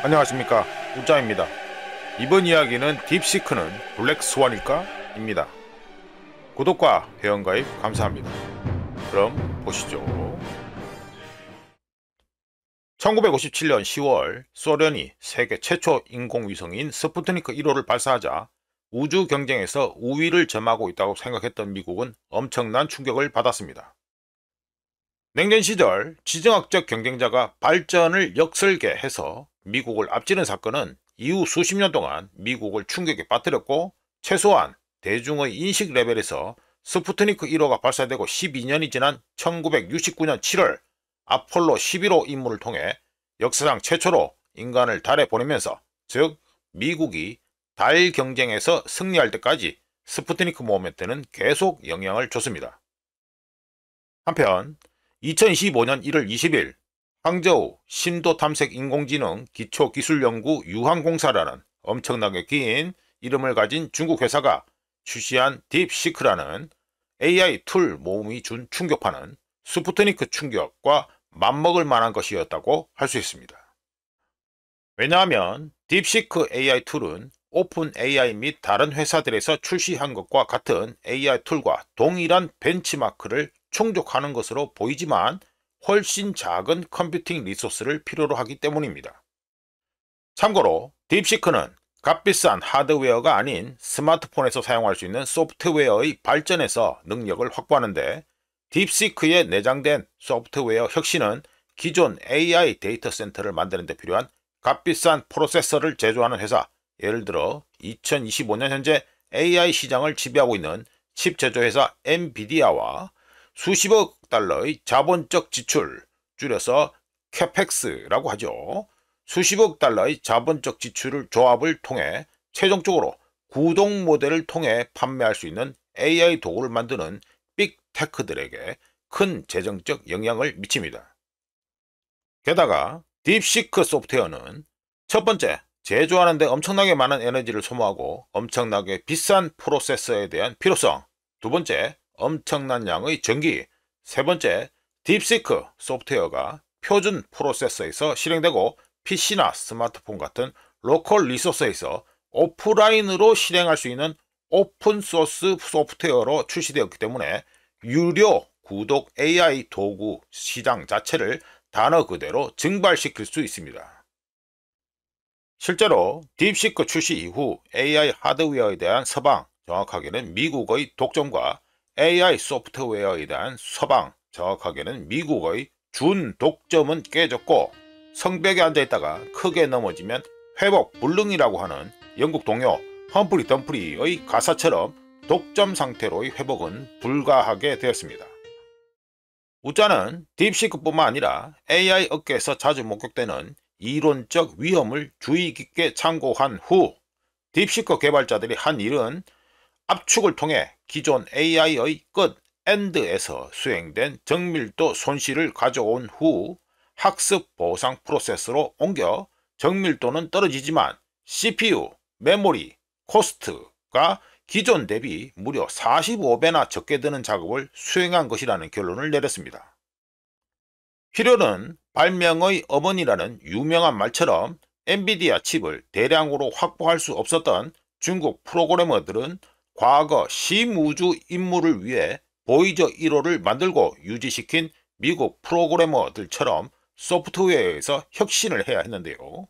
안녕하십니까, 우짜입니다. 이번 이야기는 딥시크는 블랙스완일까? 입니다. 구독과 회원가입 감사합니다. 그럼 보시죠. 1957년 10월 소련이 세계 최초 인공위성인 스푸트니크 1호를 발사하자 우주 경쟁에서 우위를 점하고 있다고 생각했던 미국은 엄청난 충격을 받았습니다. 냉전 시절 지정학적 경쟁자가 발전을 역설계해서 미국을 앞지른 사건은 이후 수십 년 동안 미국을 충격에 빠뜨렸고, 최소한 대중의 인식 레벨에서 스푸트니크 1호가 발사되고 12년이 지난 1969년 7월 아폴로 11호 임무를 통해 역사상 최초로 인간을 달에 보내면서, 즉 미국이 달 경쟁에서 승리할 때까지 스푸트니크 모멘트는 계속 영향을 줬습니다. 한편 2025년 1월 20일 항저우 심도탐색 인공지능 기초기술연구 유항공사라는 엄청나게 긴 이름을 가진 중국 회사가 출시한 딥시크라는 AI 툴 모음이 준 충격파는 스푸트니크 충격과 맞먹을 만한 것이었다고 할 수 있습니다. 왜냐하면 딥시크 AI 툴은 오픈 AI 및 다른 회사들에서 출시한 것과 같은 AI 툴과 동일한 벤치마크를 충족하는 것으로 보이지만 훨씬 작은 컴퓨팅 리소스를 필요로 하기 때문입니다. 참고로 딥시크는 값비싼 하드웨어가 아닌 스마트폰에서 사용할 수 있는 소프트웨어의 발전에서 능력을 확보하는데, 딥시크에 내장된 소프트웨어 혁신은 기존 AI 데이터 센터를 만드는 데 필요한 값비싼 프로세서를 제조하는 회사, 예를 들어 2025년 현재 AI 시장을 지배하고 있는 칩 제조회사 엔비디아와 수십억 달러의 자본적 지출, 줄여서 캐펙스라고 하죠. 수십억 달러의 자본적 지출을 조합을 통해 최종적으로 구동 모델을 통해 판매할 수 있는 AI 도구를 만드는 빅테크들에게 큰 재정적 영향을 미칩니다. 게다가 딥시크 소프트웨어는 첫 번째, 제조하는 데 엄청나게 많은 에너지를 소모하고 엄청나게 비싼 프로세서에 대한 필요성, 두 번째, 엄청난 양의 전기, 세 번째, 딥시크 소프트웨어가 표준 프로세서에서 실행되고 PC나 스마트폰 같은 로컬 리소스에서 오프라인으로 실행할 수 있는 오픈소스 소프트웨어로 출시되었기 때문에 유료 구독 AI 도구 시장 자체를 단어 그대로 증발시킬 수 있습니다. 실제로 딥시크 출시 이후 AI 하드웨어에 대한 서방, 정확하게는 미국의 독점과 AI 소프트웨어에 대한 서방, 정확하게는 미국의 준 독점은 깨졌고, 성벽에 앉아있다가 크게 넘어지면 회복 불능이라고 하는 영국 동요 험프리 덤프리의 가사처럼 독점 상태로의 회복은 불가하게 되었습니다. 우짜는 딥시크뿐만 아니라 AI 업계에서 자주 목격되는 이론적 위험을 주의 깊게 참고한 후 딥시크 개발자들이 한 일은 압축을 통해 기존 AI의 끝 엔드에서 수행된 정밀도 손실을 가져온 후 학습 보상 프로세스로 옮겨 정밀도는 떨어지지만 CPU, 메모리, 코스트가 기존 대비 무려 45배나 적게 드는 작업을 수행한 것이라는 결론을 내렸습니다. 필요는 발명의 어머니라는 유명한 말처럼 엔비디아 칩을 대량으로 확보할 수 없었던 중국 프로그래머들은 과거 심우주 임무를 위해 보이저 1호를 만들고 유지시킨 미국 프로그래머들처럼 소프트웨어에서 혁신을 해야 했는데요.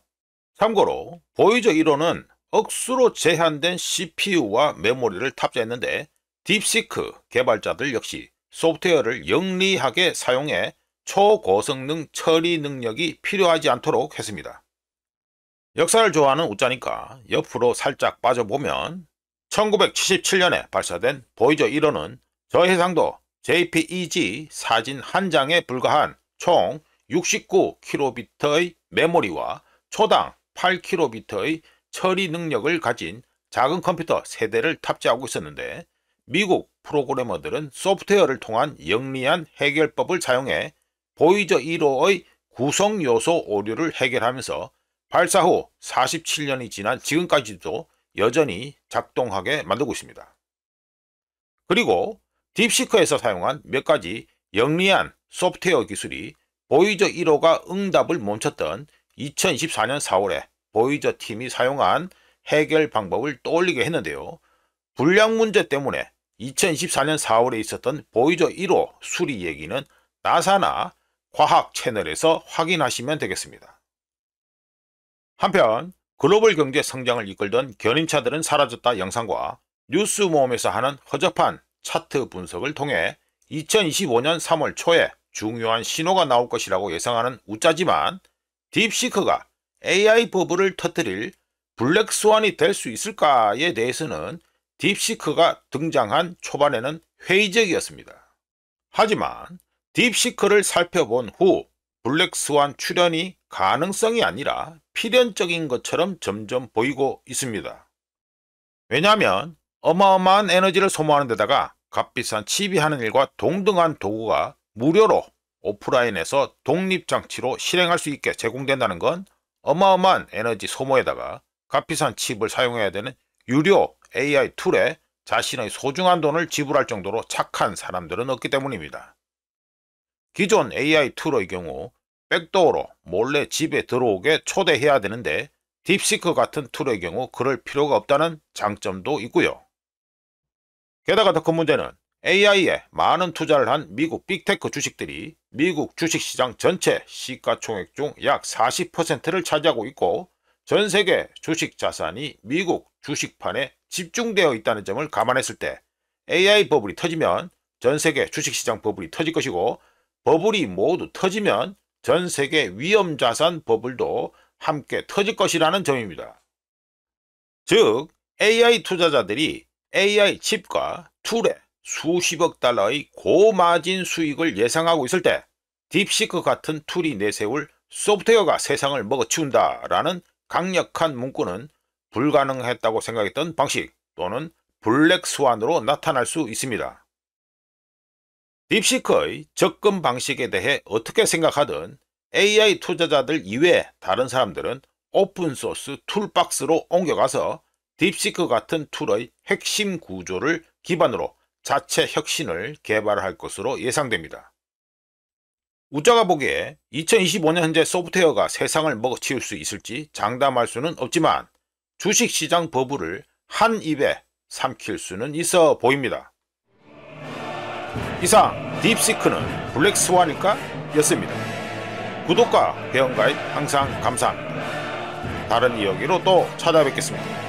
참고로 보이저 1호는 억수로 제한된 CPU와 메모리를 탑재했는데, 딥시크 개발자들 역시 소프트웨어를 영리하게 사용해 초고성능 처리 능력이 필요하지 않도록 했습니다. 역사를 좋아하는 우짜니까 옆으로 살짝 빠져보면 1977년에 발사된 보이저 1호는 저해상도 JPEG 사진 한 장에 불과한 총 69kb의 메모리와 초당 8kb의 처리 능력을 가진 작은 컴퓨터 세대를 탑재하고 있었는데, 미국 프로그래머들은 소프트웨어를 통한 영리한 해결법을 사용해 보이저 1호의 구성 요소 오류를 해결하면서 발사 후 47년이 지난 지금까지도 여전히 작동하게 만들고 있습니다. 그리고 딥시크에서 사용한 몇 가지 영리한 소프트웨어 기술이 보이저 1호가 응답을 멈췄던 2024년 4월에 보이저 팀이 사용한 해결 방법을 떠올리게 했는데요. 불량 문제 때문에 2024년 4월에 있었던 보이저 1호 수리 얘기는 나사나 과학 채널에서 확인하시면 되겠습니다. 한편 글로벌 경제 성장을 이끌던 견인차들은 사라졌다 영상과 뉴스 모험에서 하는 허접한 차트 분석을 통해 2025년 3월 초에 중요한 신호가 나올 것이라고 예상하는 우짜지만 딥시크가 AI 버블을 터뜨릴 블랙스완이 될 수 있을까에 대해서는 딥시크가 등장한 초반에는 회의적이었습니다. 하지만 딥시크를 살펴본 후 블랙스완 출현이 가능성이 아니라 필연적인 것처럼 점점 보이고 있습니다. 왜냐하면 어마어마한 에너지를 소모하는 데다가 값비싼 칩이 하는 일과 동등한 도구가 무료로 오프라인에서 독립장치로 실행할 수 있게 제공된다는 건 어마어마한 에너지 소모에다가 값비싼 칩을 사용해야 되는 유료 AI 툴에 자신의 소중한 돈을 지불할 정도로 착한 사람들은 없기 때문입니다. 기존 AI 툴의 경우 백도어로 몰래 집에 들어오게 초대해야 되는데 딥시크 같은 툴의 경우 그럴 필요가 없다는 장점도 있고요. 게다가 더 큰 문제는 AI에 많은 투자를 한 미국 빅테크 주식들이 미국 주식시장 전체 시가총액 중 약 40%를 차지하고 있고 전 세계 주식 자산이 미국 주식판에 집중되어 있다는 점을 감안했을 때 AI 버블이 터지면 전 세계 주식시장 버블이 터질 것이고 버블이 모두 터지면 전 세계 위험자산 버블도 함께 터질 것이라는 점입니다. 즉 AI 투자자들이 AI 칩과 툴에 수십억 달러의 고마진 수익을 예상하고 있을 때 딥시크 같은 툴이 내세울 소프트웨어가 세상을 먹어치운다라는 강력한 문구는 불가능했다고 생각했던 방식 또는 블랙스완으로 나타날 수 있습니다. 딥시크의 접근 방식에 대해 어떻게 생각하든 AI 투자자들 이외에 다른 사람들은 오픈소스 툴박스로 옮겨가서 딥시크 같은 툴의 핵심 구조를 기반으로 자체 혁신을 개발할 것으로 예상됩니다. 우짜가 보기에 2025년 현재 소프트웨어가 세상을 먹어치울 수 있을지 장담할 수는 없지만 주식시장 버블을 한 입에 삼킬 수는 있어 보입니다. 이상 딥시크는 블랙스완일까? 였습니다. 구독과 회원가입 항상 감사합니다. 다른 이야기로 또 찾아뵙겠습니다.